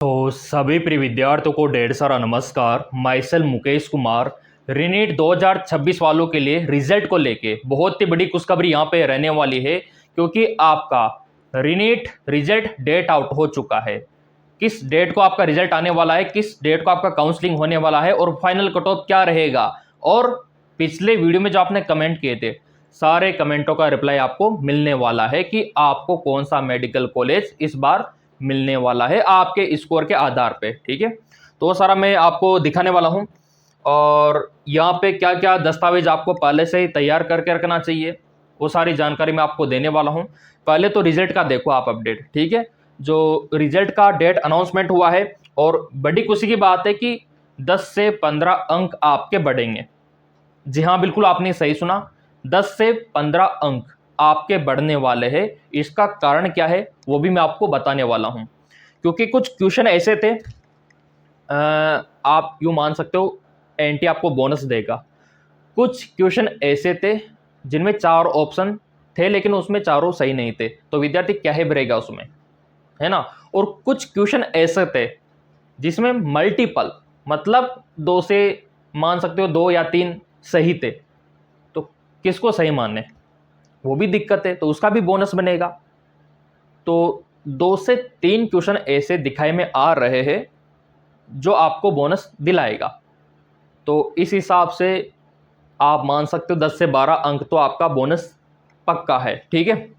तो सभी प्रिय विद्यार्थियों को ढेर सारा नमस्कार। माइसेल मुकेश कुमार। रीनीट 2026 वालों के लिए रिजल्ट को लेके बहुत ही बड़ी खुशखबरी यहाँ पे रहने वाली है, क्योंकि आपका रीनीट रिजल्ट डेट आउट हो चुका है। किस डेट को आपका रिजल्ट आने वाला है, किस डेट को आपका काउंसलिंग होने वाला है और फाइनल कट ऑफ क्या रहेगा, और पिछले वीडियो में जो आपने कमेंट किए थे सारे कमेंटों का रिप्लाई आपको मिलने वाला है कि आपको कौन सा मेडिकल कॉलेज इस बार मिलने वाला है आपके स्कोर के आधार पे। ठीक है, तो वो सारा मैं आपको दिखाने वाला हूँ, और यहाँ पे क्या क्या दस्तावेज आपको पहले से ही तैयार करके रखना चाहिए वो सारी जानकारी मैं आपको देने वाला हूँ। पहले तो रिजल्ट का देखो आप अपडेट। ठीक है, जो रिजल्ट का डेट अनाउंसमेंट हुआ है, और बड़ी खुशी की बात है कि 10 से 15 अंक आपके बढ़ेंगे। जी हाँ, बिल्कुल आपने सही सुना, 10 से 15 अंक आपके बढ़ने वाले हैं। इसका कारण क्या है वो भी मैं आपको बताने वाला हूं, क्योंकि कुछ क्वेश्चन ऐसे थे, आप यूं मान सकते हो एनटी आपको बोनस देगा। कुछ क्वेश्चन ऐसे थे जिनमें 4 ऑप्शन थे, लेकिन उसमें चारों सही नहीं थे, तो विद्यार्थी क्या ही भरेगा उसमें, है ना। और कुछ क्वेश्चन ऐसे थे जिसमें मल्टीपल, मतलब 2 से मान सकते हो 2 या 3 सही थे, तो किसको सही मानने, वो भी दिक्कत है, तो उसका भी बोनस बनेगा। तो 2 से 3 क्वेश्चन ऐसे दिखाई में आ रहे हैं जो आपको बोनस दिलाएगा। तो इस हिसाब से आप मान सकते हो 10 से 12 अंक तो आपका बोनस पक्का है। ठीक है,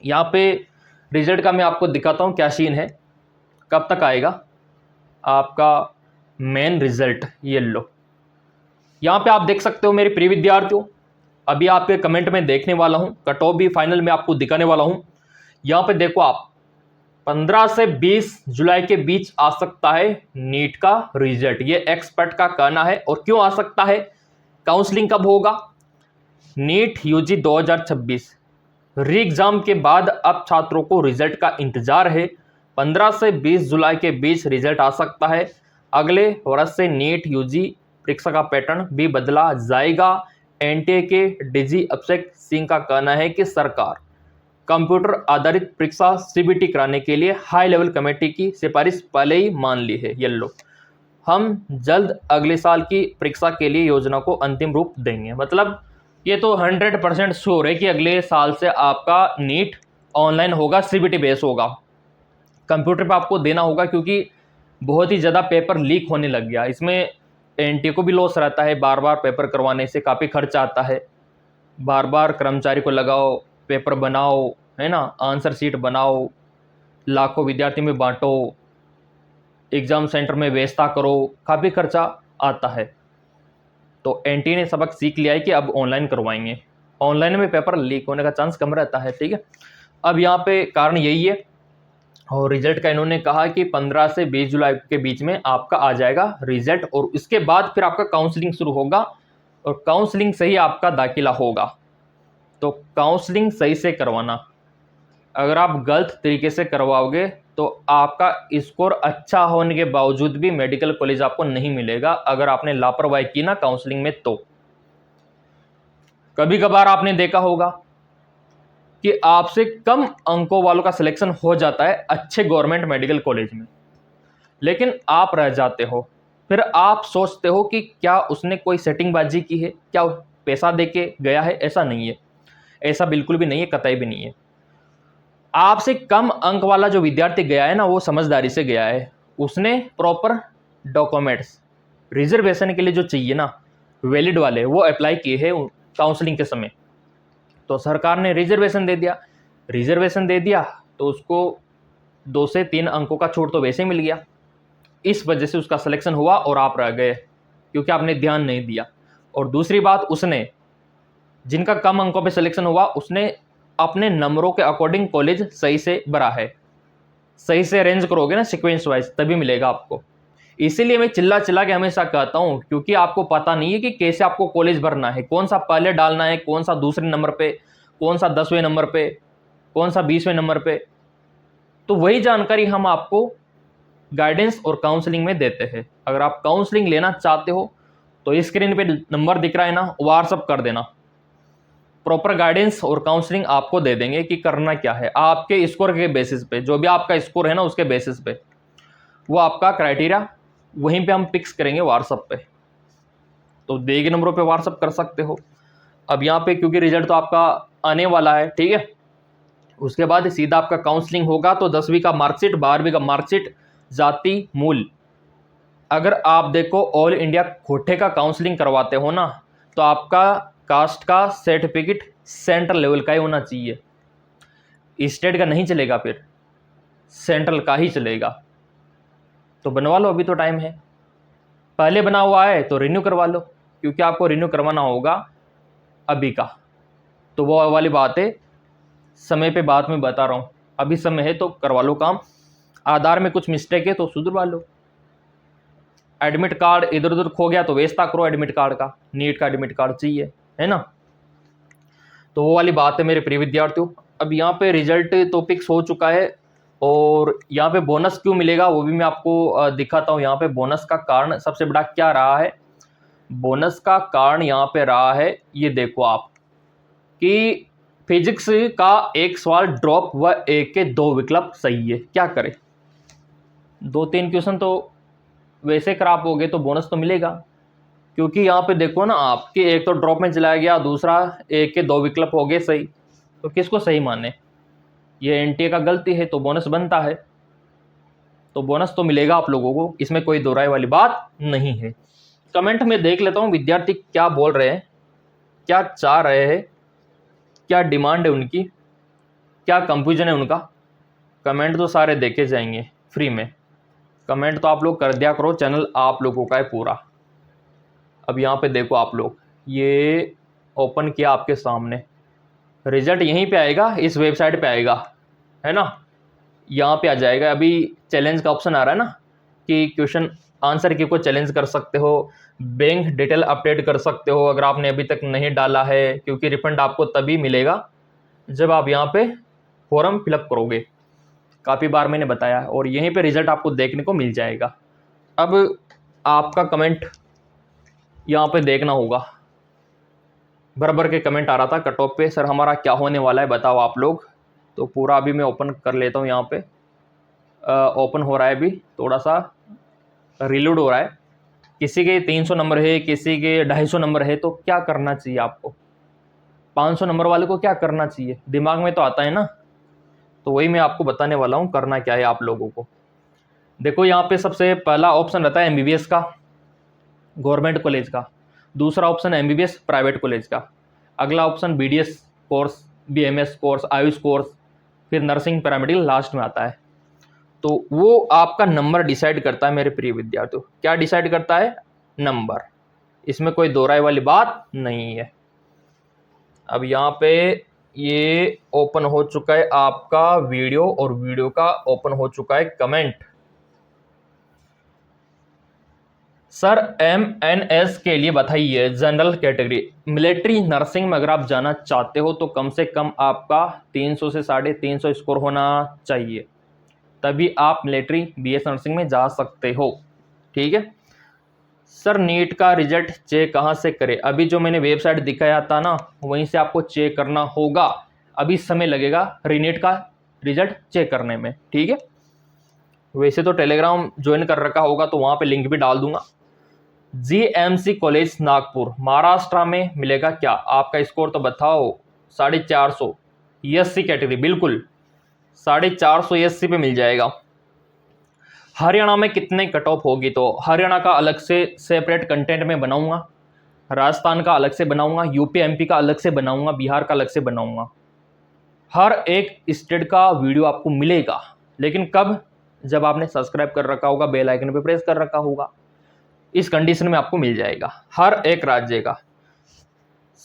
यहाँ पे रिजल्ट का मैं आपको दिखाता हूँ क्या सीन है, कब तक आएगा आपका मेन रिजल्ट। ये लो, यहाँ पे आप देख सकते हो मेरे प्रिय विद्यार्थियों, अभी आपके कमेंट में देखने वाला हूँ, कट ऑफ भी फाइनल में आपको दिखाने वाला हूँ। यहाँ पे देखो आप, 15 से 20 जुलाई के बीच आ सकता है नीट का रिजल्ट, ये एक्सपर्ट का कहना है। और क्यों आ सकता है, काउंसलिंग कब होगा, नीट यूजी 2026 री एग्जाम के बाद अब छात्रों को रिजल्ट का इंतजार है। 15 से 20 जुलाई के बीच रिजल्ट आ सकता है। अगले वर्ष से नीट यूजी परीक्षा का पैटर्न भी बदला जाएगा। एनटीए के डीजी अभिषेक सिंह का कहना है कि सरकार कंप्यूटर आधारित परीक्षा सीबीटी कराने के लिए हाई लेवल कमेटी की सिफारिश पहले ही मान ली है। ये लो, हम जल्द अगले साल की परीक्षा के लिए योजना को अंतिम रूप देंगे। मतलब ये तो 100% श्योर है कि अगले साल से आपका नीट ऑनलाइन होगा, सीबीटी बेस होगा, कंप्यूटर पे आपको देना होगा, क्योंकि बहुत ही ज़्यादा पेपर लीक होने लग गया। इसमें एनटीए को भी लॉस रहता है, बार बार पेपर करवाने से काफ़ी खर्चा आता है, बार बार कर्मचारी को लगाओ, पेपर बनाओ, है ना, आंसर शीट बनाओ, लाखों विद्यार्थी में बांटो, एग्ज़ाम सेंटर में व्यवस्था करो, काफ़ी खर्चा आता है। तो एनटीए ने सबक सीख लिया है कि अब ऑनलाइन करवाएंगे, ऑनलाइन में पेपर लीक होने का चांस कम रहता है। ठीक है, अब यहाँ पे कारण यही है, और रिजल्ट का इन्होंने कहा कि 15 से 20 जुलाई के बीच में आपका आ जाएगा रिजल्ट, और इसके बाद फिर आपका काउंसलिंग शुरू होगा, और काउंसलिंग से ही आपका दाखिला होगा। तो काउंसलिंग सही से करवाना, अगर आप गलत तरीके से करवाओगे तो आपका स्कोर अच्छा होने के बावजूद भी मेडिकल कॉलेज आपको नहीं मिलेगा, अगर आपने लापरवाही की ना काउंसलिंग में। तो कभी कभार आपने देखा होगा कि आपसे कम अंकों वालों का सिलेक्शन हो जाता है अच्छे गवर्नमेंट मेडिकल कॉलेज में, लेकिन आप रह जाते हो। फिर आप सोचते हो कि क्या उसने कोई सेटिंगबाजी की है, क्या पैसा देके गया है। ऐसा नहीं है, ऐसा बिल्कुल भी नहीं है, कतई भी नहीं है। आपसे कम अंक वाला जो विद्यार्थी गया है ना, वो समझदारी से गया है, उसने प्रॉपर डॉक्यूमेंट्स रिजर्वेशन के लिए जो चाहिए ना वैलिड वाले, वो अप्लाई किए हैं काउंसलिंग के समय। तो सरकार ने रिजर्वेशन दे दिया, रिजर्वेशन दे दिया तो उसको 2 से 3 अंकों का छूट तो वैसे ही मिल गया। इस वजह से उसका सिलेक्शन हुआ और आप रह गए, क्योंकि आपने ध्यान नहीं दिया। और दूसरी बात, उसने जिनका कम अंकों पे सिलेक्शन हुआ, उसने अपने नंबरों के अकॉर्डिंग कॉलेज सही से भरा है। सही से अरेंज करोगे ना सीक्वेंस वाइज, तभी मिलेगा आपको। इसीलिए मैं चिल्ला चिल्ला के हमेशा कहता हूँ, क्योंकि आपको पता नहीं है कि कैसे आपको कॉलेज भरना है, कौन सा पहले डालना है, कौन सा दूसरे नंबर पे, कौन सा 10वें नंबर पे, कौन सा 20वें नंबर पे। तो वही जानकारी हम आपको गाइडेंस और काउंसलिंग में देते हैं। अगर आप काउंसलिंग लेना चाहते हो तो स्क्रीन पे नंबर दिख रहा है ना, व्हाट्सअप कर देना, प्रॉपर गाइडेंस और काउंसलिंग आपको दे देंगे कि करना क्या है, आपके स्कोर के बेसिस पे, जो भी आपका स्कोर है ना उसके बेसिस पे। वो आपका क्राइटेरिया वहीं पे हम फिक्स करेंगे व्हाट्सअप पे, तो दिए गए नंबरों पे व्हाट्सअप कर सकते हो। अब यहाँ पे क्योंकि रिजल्ट तो आपका आने वाला है, ठीक है, उसके बाद सीधा आपका काउंसलिंग होगा। तो 10वीं का मार्कशीट, 12वीं का मार्कशीट, जाति मूल, अगर आप देखो ऑल इंडिया कोटे का काउंसलिंग करवाते हो ना, तो आपका कास्ट का सर्टिफिकेट सेंट्रल लेवल का ही होना चाहिए, स्टेट का नहीं चलेगा, फिर सेंट्रल का ही चलेगा। तो बनवा लो, अभी तो टाइम है, पहले बना हुआ है तो रिन्यू करवा लो, क्योंकि आपको रिन्यू करवाना होगा अभी का। तो वो वाली बात है, समय पे बाद में बता रहा हूँ, अभी समय है तो करवा लो काम। आधार में कुछ मिस्टेक है तो सुधरवा लो। एडमिट कार्ड इधर उधर खो गया तो व्यवस्था करो एडमिट कार्ड का, नीट का एडमिट कार्ड चाहिए, है ना। तो वो वाली बात है मेरे प्रिय विद्यार्थियों। अब यहाँ पे रिजल्ट तो फिक्स हो चुका है, और यहाँ पे बोनस क्यों मिलेगा वो भी मैं आपको दिखाता हूँ। यहाँ पे बोनस का कारण सबसे बड़ा क्या रहा है, बोनस का कारण यहाँ पे रहा है, ये देखो आप, कि फिजिक्स का एक सवाल ड्रॉप व एक के 2 विकल्प सही है, क्या करें, 2-3 क्वेश्चन तो वैसे खराब हो गए तो बोनस तो मिलेगा। क्योंकि यहाँ पे देखो ना आपके एक तो ड्रॉप में चला गया, दूसरा एक के 2 विकल्प हो गए सही, तो किसको सही माने, ये एनटीए का गलती है तो बोनस बनता है, तो बोनस तो मिलेगा आप लोगों को, इसमें कोई दो राय वाली बात नहीं है। कमेंट में देख लेता हूँ विद्यार्थी क्या बोल रहे हैं, क्या चाह रहे हैं, क्या डिमांड है उनकी, क्या कंफ्यूजन है उनका। कमेंट तो सारे देखे जाएंगे फ्री में, कमेंट तो आप लोग कर दिया करो, चैनल आप लोगों का है पूरा। अब यहाँ पे देखो आप लोग, ये ओपन किया आपके सामने, रिजल्ट यहीं पे आएगा, इस वेबसाइट पे आएगा, है ना, यहाँ पे आ जाएगा। अभी चैलेंज का ऑप्शन आ रहा है ना, कि क्वेश्चन आंसर की को चैलेंज कर सकते हो, बैंक डिटेल अपडेट कर सकते हो अगर आपने अभी तक नहीं डाला है, क्योंकि रिफंड आपको तभी मिलेगा जब आप यहाँ पे फॉर्म फिलअप करोगे, काफ़ी बार मैंने बताया, और यहीं पे रिजल्ट आपको देखने को मिल जाएगा। अब आपका कमेंट यहाँ पे देखना होगा, बराबर के कमेंट आ रहा था कट ऑफ पे, सर हमारा क्या होने वाला है बताओ आप लोग। तो पूरा अभी मैं ओपन कर लेता हूँ, यहाँ पे ओपन हो रहा है, अभी थोड़ा सा रिलोड हो रहा है। किसी के 300 नंबर है, किसी के 250 नंबर है, तो क्या करना चाहिए आपको, 500 नंबर वाले को क्या करना चाहिए, दिमाग में तो आता है ना। तो वही मैं आपको बताने वाला हूँ करना क्या है आप लोगों को। देखो यहाँ पे सबसे पहला ऑप्शन रहता है एमबीबीएस का, गवर्नमेंट कॉलेज का, दूसरा ऑप्शन है एमबीबीएस प्राइवेट कॉलेज का, अगला option BDS course, BMS course, Ayush course, फिर नर्सिंग पैरामेडिकल लास्ट में आता है। तो वो आपका नंबर डिसाइड करता है मेरे प्रिय विद्यार्थियों, क्या डिसाइड करता है, नंबर, इसमें कोई दो राय वाली बात नहीं है। अब यहाँ पे ये ओपन हो चुका है आपका वीडियो, और वीडियो का ओपन हो चुका है कमेंट। सर एमएनएस के लिए बताइए, जनरल कैटेगरी मिलिट्री नर्सिंग में अगर आप जाना चाहते हो तो कम से कम आपका 300 से 350 स्कोर होना चाहिए, तभी आप मिलिट्री बीएस नर्सिंग में जा सकते हो, ठीक है। सर नीट का रिजल्ट चेक कहाँ से करें, अभी जो मैंने वेबसाइट दिखाया था ना वहीं से आपको चेक करना होगा, अभी समय लगेगा रीनीट का रिजल्ट चेक करने में, ठीक है। वैसे तो टेलीग्राम ज्वाइन कर रखा होगा तो वहाँ पे लिंक भी डाल दूंगा। जीएमसी कॉलेज नागपुर महाराष्ट्र में मिलेगा क्या, आपका स्कोर तो बताओ, 450 एससी कैटेगरी, बिल्कुल 450 एससी पे मिल जाएगा। हरियाणा में कितने कट ऑफ होगी, तो हरियाणा का अलग से सेपरेट कंटेंट में बनाऊंगा, राजस्थान का अलग से बनाऊंगा, यूपी एमपी का अलग से बनाऊंगा, बिहार का अलग से बनाऊंगा, हर एक स्टेट का वीडियो आपको मिलेगा। लेकिन कब, जब आपने सब्सक्राइब कर रखा होगा, बेल आइकन पे प्रेस कर रखा होगा, इस कंडीशन में आपको मिल जाएगा हर एक राज्य का।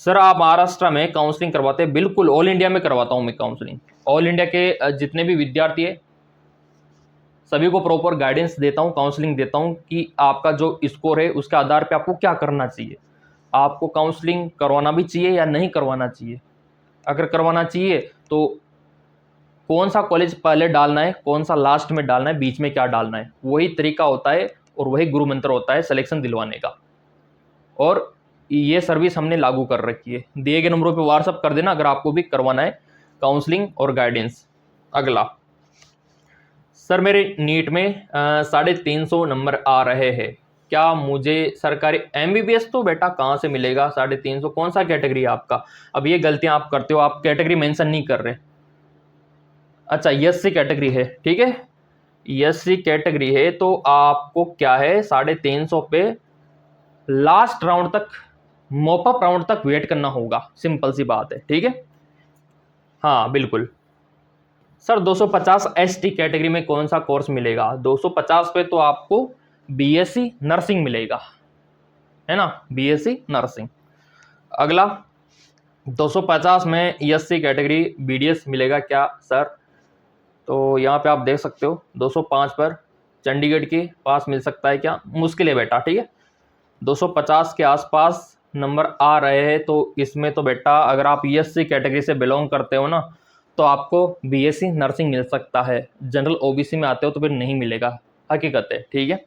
सर आप महाराष्ट्र में काउंसलिंग करवाते हैं, बिल्कुल ऑल इंडिया में करवाता हूं मैं काउंसलिंग, ऑल इंडिया के जितने भी विद्यार्थी है सभी को प्रॉपर गाइडेंस देता हूं, काउंसलिंग देता हूं कि आपका जो स्कोर है उसके आधार पे आपको क्या करना चाहिए, आपको काउंसलिंग करवाना भी चाहिए या नहीं करवाना चाहिए। अगर करवाना चाहिए तो कौन सा कॉलेज पहले डालना है, कौन सा लास्ट में डालना है, बीच में क्या डालना है, वही तरीका होता है और वही गुरु मंत्र होता है सिलेक्शन दिलवाने का। और ये सर्विस हमने लागू कर रखी है, दिए गए नंबरों पे व्हाट्सअप कर देना अगर आपको भी करवाना है काउंसलिंग और गाइडेंस। अगला सर मेरे नीट में 350 नंबर आ रहे हैं, क्या मुझे सरकारी एमबीबीएस तो बेटा कहाँ से मिलेगा 350? कौन सा कैटेगरी है आपका? अब ये गलतियां आप करते हो, आप कैटेगरी मेंशन नहीं कर रहे। अच्छा एससी कैटेगरी है, ठीक है, एससी कैटेगरी है तो आपको क्या है 350 पे लास्ट राउंड तक, मॉपअप राउंड तक वेट करना होगा, सिंपल सी बात है, ठीक है। हाँ बिल्कुल। सर 250 एसटी कैटेगरी में कौन सा कोर्स मिलेगा? 250 पे तो आपको बीएससी नर्सिंग मिलेगा, है ना, बीएससी नर्सिंग। अगला 250 में एससी कैटेगरी बीडीएस मिलेगा क्या सर? तो यहाँ पे आप देख सकते हो 205 पर चंडीगढ़ के पास मिल सकता है क्या? मुश्किल है बेटा, ठीक है। 250 के आसपास नंबर आ रहे हैं तो इसमें तो बेटा अगर आप एससी कैटेगरी से बिलोंग करते हो ना तो आपको बीएससी नर्सिंग मिल सकता है। जनरल ओबीसी में आते हो तो फिर नहीं मिलेगा, हकीकत है, ठीक है।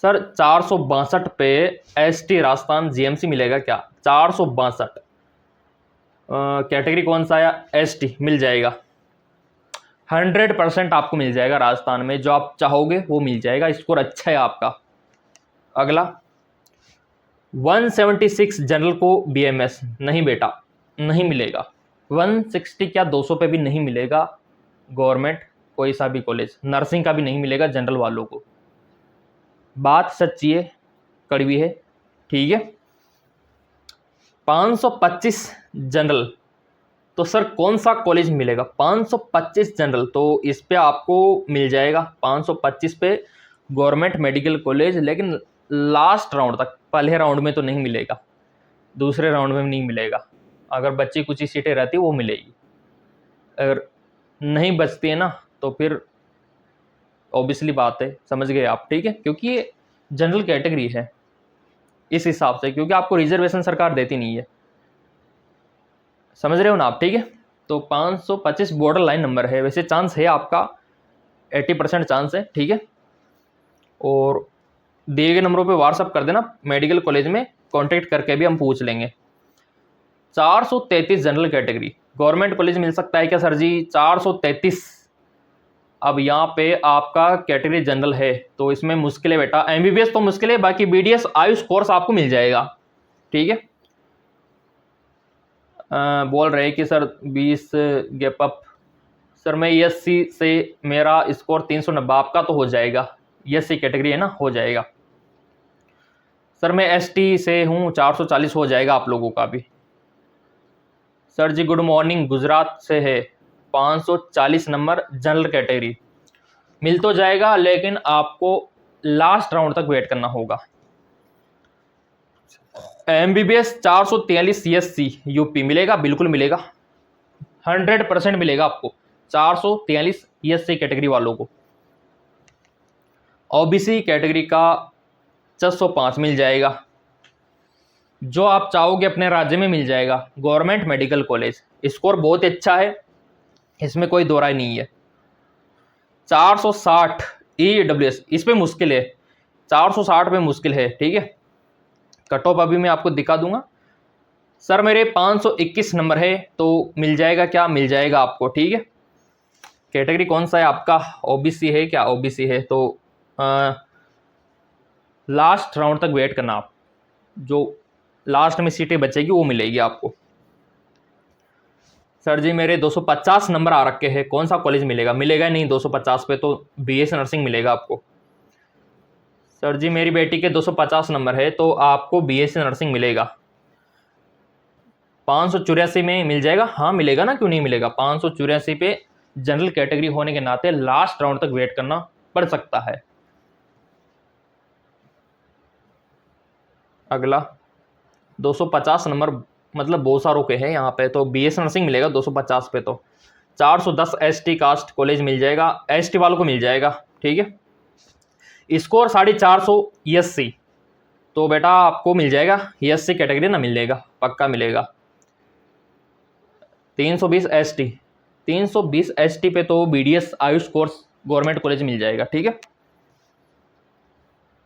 सर 462 पे एसटी राजस्थान जीएमसी मिलेगा क्या? 462 कैटेगरी कौन सा आया? एसटी मिल जाएगा, 100% आपको मिल जाएगा राजस्थान में, जो आप चाहोगे वो मिल जाएगा, स्कोर अच्छा है आपका। अगला 176 जनरल को बीएमएस नहीं बेटा, नहीं मिलेगा। 160 क्या 200 पे भी नहीं मिलेगा गवर्नमेंट कोई सा भी कॉलेज, नर्सिंग का भी नहीं मिलेगा जनरल वालों को। बात सच्ची है, कड़वी है, ठीक है। 525 जनरल तो सर कौन सा कॉलेज मिलेगा? 525 जनरल तो इस पे आपको मिल जाएगा 525 पे गवर्नमेंट मेडिकल कॉलेज, लेकिन लास्ट राउंड तक, पहले राउंड में तो नहीं मिलेगा, दूसरे राउंड में नहीं मिलेगा। अगर बच्ची कुछ ही सीटें रहती वो मिलेगी, अगर नहीं बचती है ना तो फिर ऑब्वियसली बात है, समझ गए आप, ठीक है, क्योंकि ये जनरल कैटेगरी है इस हिसाब से, क्योंकि आपको रिजर्वेशन सरकार देती नहीं है, समझ रहे हो ना आप, ठीक है। तो 525 बॉर्डर लाइन नंबर है, वैसे चांस है आपका 80% चांस है, ठीक है। और दिए गए नंबरों पे व्हाट्सअप कर देना, मेडिकल कॉलेज में कांटेक्ट करके भी हम पूछ लेंगे। 433 जनरल कैटेगरी गवर्नमेंट कॉलेज मिल सकता है क्या सर जी? 433। अब यहाँ पे आपका कैटेगरी जनरल है तो इसमें मुश्किल है बेटा, एमबीबीएस तो मुश्किल है, बाकी बीडीएस आयुष कोर्स आपको मिल जाएगा, ठीक है। बोल रहे हैं कि सर 20 गैप अप। सर मैं एससी से मेरा स्कोर 390, आपका तो हो जाएगा, एससी कैटेगरी है ना, हो जाएगा। सर मैं एसटी से हूँ, 440 हो जाएगा आप लोगों का भी। सर जी गुड मॉर्निंग, गुजरात से है, 540 नंबर जनरल कैटेगरी मिल तो जाएगा, लेकिन आपको लास्ट राउंड तक वेट करना होगा। एमबीबीएस 443 सीएससी यूपी मिलेगा, बिल्कुल मिलेगा, 100% मिलेगा आपको 443 सीएससी कैटेगरी वालों को। ओबीसी कैटेगरी का 605 मिल जाएगा, जो आप चाहोगे अपने राज्य में मिल जाएगा, गवर्नमेंट मेडिकल कॉलेज, स्कोर बहुत अच्छा है, इसमें कोई दो राय नहीं है। 460 ईडब्ल्यूएस, इस पे मुश्किल है, 460 पे मुश्किल है, ठीक है। कट ऑफ अभी मैं आपको दिखा दूंगा। सर मेरे 521 नंबर है तो मिल जाएगा क्या? मिल जाएगा आपको, ठीक है। कैटेगरी कौन सा है आपका? ओबीसी है क्या? ओबीसी है तो लास्ट राउंड तक वेट करना आप, जो लास्ट में सीटें बचेगी वो मिलेगी आपको। सर जी मेरे 250 नंबर आ रखे हैं, कौन सा कॉलेज मिलेगा? मिलेगा नहीं 250 पे तो बीएससी नर्सिंग मिलेगा आपको। सर जी मेरी बेटी के 250 नंबर है तो आपको बीएससी नर्सिंग मिलेगा। 584 में मिल जाएगा, हाँ मिलेगा ना, क्यों नहीं मिलेगा। 584 पे जनरल कैटेगरी होने के नाते लास्ट राउंड तक वेट करना पड़ सकता है। अगला 250 नंबर मतलब बहुत सारों के हैं यहाँ पे, तो बीएससी नर्सिंग मिलेगा 250 पे, तो 410 एसटी कास्ट कॉलेज मिल जाएगा, एसटी वालों को मिल जाएगा, ठीक है। स्कोर 450 एससी तो बेटा आपको मिल जाएगा, एससी कैटेगरी ना मिल जाएगा, पक्का मिलेगा। 320 एसटी, 320 एसटी पे तो BDS AYUSH course government college मिल जाएगा, ठीक है।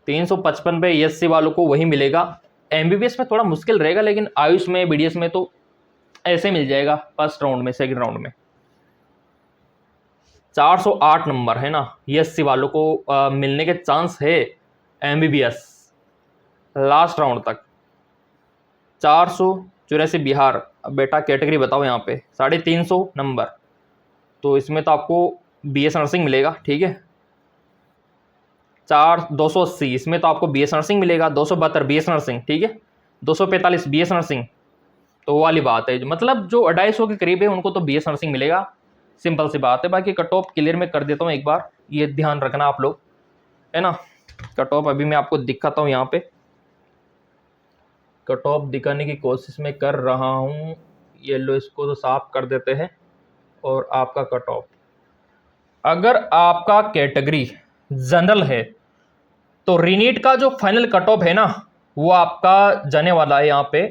355 पे एससी वालों को वही मिलेगा, एमबीबीएस में थोड़ा मुश्किल रहेगा, लेकिन आयुष में बीडीएस में तो ऐसे मिल जाएगा फर्स्ट राउंड में, सेकंड राउंड में। 408 नंबर है ना, ESC वालों को मिलने के चांस है MBBS लास्ट राउंड तक। 484 बिहार। अब बेटा कैटेगरी बताओ यहाँ पे, 350 नंबर, तो इसमें तो आपको BS नर्सिंग मिलेगा, ठीक है। 280, इसमें तो आपको BS नर्सिंग मिलेगा। 272 BS नर्सिंग, ठीक है। 245 BS नर्सिंग, तो वो वाली बात है, मतलब जो 250 के करीब है उनको तो BS नर्सिंग मिलेगा, सिंपल सी बात है। बाकी कट ऑफ क्लियर में कर देता हूँ एक बार, ये ध्यान रखना आप लोग, है ना। कट ऑफ अभी मैं आपको दिखाता हूँ, यहाँ पे कट ऑफ दिखाने की कोशिश में कर रहा हूँ। ये लो, इसको तो साफ कर देते हैं। और आपका कट ऑफ, अगर आपका कैटेगरी जनरल है तो रीनीट का जो फाइनल कट ऑफ है ना, वो आपका जाने वाला है यहाँ पे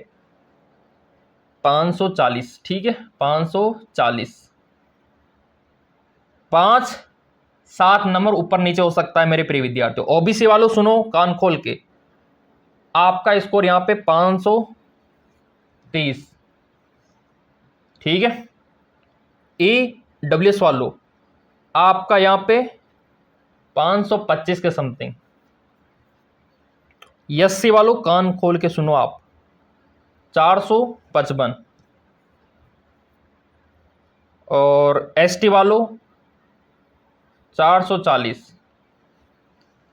540, ठीक है। 540, 5-7 नंबर ऊपर नीचे हो सकता है मेरे प्रिय विद्यार्थियों। ओबीसी वालों सुनो कान खोल के, आपका स्कोर यहाँ पे 530, ठीक है। EWS वालों, आपका यहाँ पे 525 के समथिंग। SC वालों कान खोल के सुनो आप, 455। और ST वालों 440।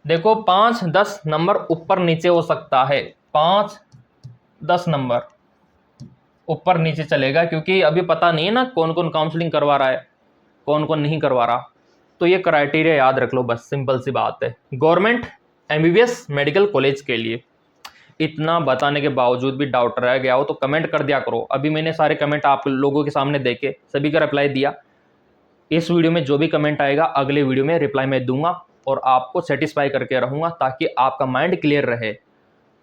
देखो 5-10 नंबर ऊपर नीचे हो सकता है, 5-10 नंबर ऊपर नीचे चलेगा, क्योंकि अभी पता नहीं है ना कौन कौन काउंसलिंग करवा रहा है, कौन कौन नहीं करवा रहा। तो ये क्राइटेरिया याद रख लो बस, सिंपल सी बात है। गवर्नमेंट MBBS मेडिकल कॉलेज के लिए इतना बताने के बावजूद भी डाउट रह गया हो तो कमेंट कर दिया करो। अभी मैंने सारे कमेंट आप लोगों के सामने देखे, सभी का रिप्लाई दिया। इस वीडियो में जो भी कमेंट आएगा अगले वीडियो में रिप्लाई मैं दूंगा और आपको सेटिस्फाई करके रहूँगा, ताकि आपका माइंड क्लियर रहे।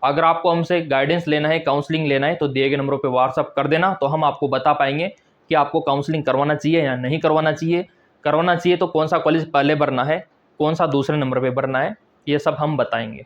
अगर आपको हमसे गाइडेंस लेना है, काउंसलिंग लेना है, तो दिए गए नंबरों पे व्हाट्सअप कर देना, तो हम आपको बता पाएंगे कि आपको काउंसलिंग करवाना चाहिए या नहीं करवाना चाहिए। करवाना चाहिए तो कौन सा कॉलेज पहले भरना है, कौन सा दूसरे नंबर पे भरना है, ये सब हम बताएंगे।